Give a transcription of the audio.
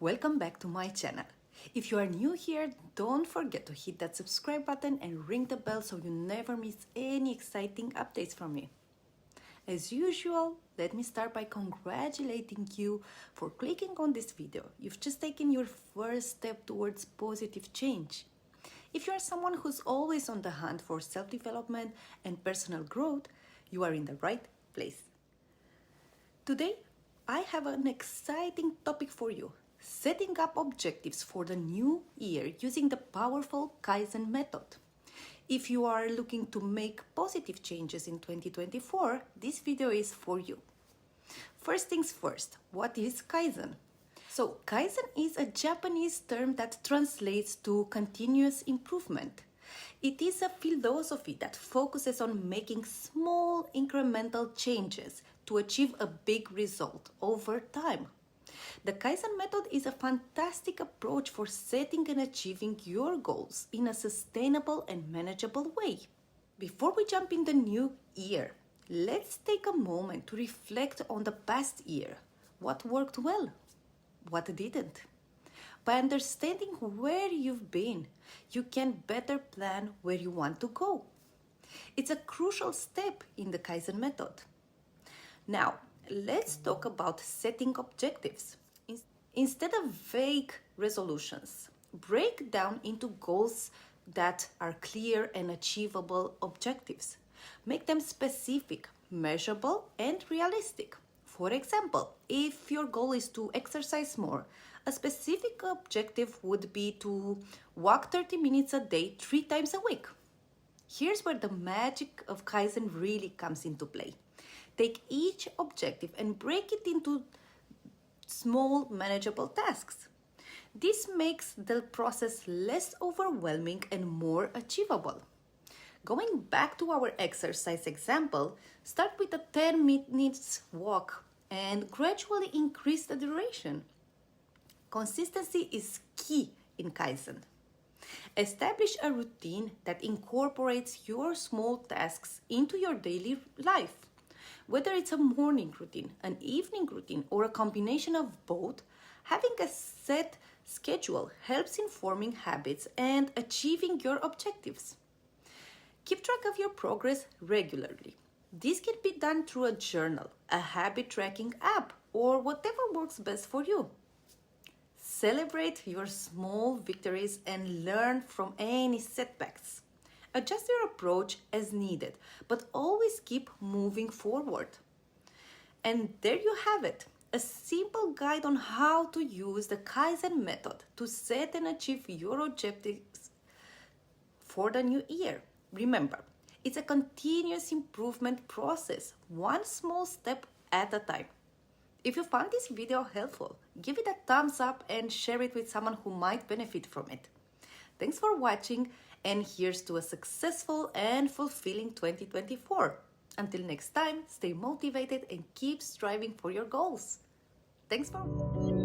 Welcome back to my channel. If you are new here, don't forget to hit that subscribe button and ring the bell so you never miss any exciting updates from me. As usual, let me start by congratulating you for clicking on this video. You've just taken your first step towards positive change. If you are someone who's always on the hunt for self-development and personal growth, you are in the right place. Today, I have an exciting topic for you. Setting up objectives for the new year using the powerful Kaizen method. If you are looking to make positive changes in 2024, this video is for you. First things first, what is Kaizen? So, Kaizen is a Japanese term that translates to continuous improvement. It is a philosophy that focuses on making small incremental changes to achieve a big result over time. The Kaizen method is a fantastic approach for setting and achieving your goals in a sustainable and manageable way. Before we jump in the new year, let's take a moment to reflect on the past year. What worked well? What didn't? By understanding where you've been, you can better plan where you want to go. It's a crucial step in the Kaizen method. Now, let's talk about setting objectives. Instead of vague resolutions, break down into goals that are clear and achievable objectives. Make them specific, measurable, and realistic. For example, if your goal is to exercise more, a specific objective would be to walk 30 minutes a day 3 times a week. Here's where the magic of Kaizen really comes into play. Take each objective and break it into small, manageable tasks. This makes the process less overwhelming and more achievable. Going back to our exercise example, start with a 10 minutes walk and gradually increase the duration. Consistency is key in Kaizen. Establish a routine that incorporates your small tasks into your daily life. Whether it's a morning routine, an evening routine, or a combination of both, having a set schedule helps in forming habits and achieving your objectives. Keep track of your progress regularly. This can be done through a journal, a habit tracking app, or whatever works best for you. Celebrate your small victories and learn from any setbacks. Adjust your approach as needed, but always keep moving forward. And there you have it, a simple guide on how to use the Kaizen method to set and achieve your objectives for the new year. Remember, it's a continuous improvement process, one small step at a time. If you found this video helpful, give it a thumbs up and share it with someone who might benefit from it. Thanks for watching, and here's to a successful and fulfilling 2024. Until next time, stay motivated and keep striving for your goals. Thanks for watching.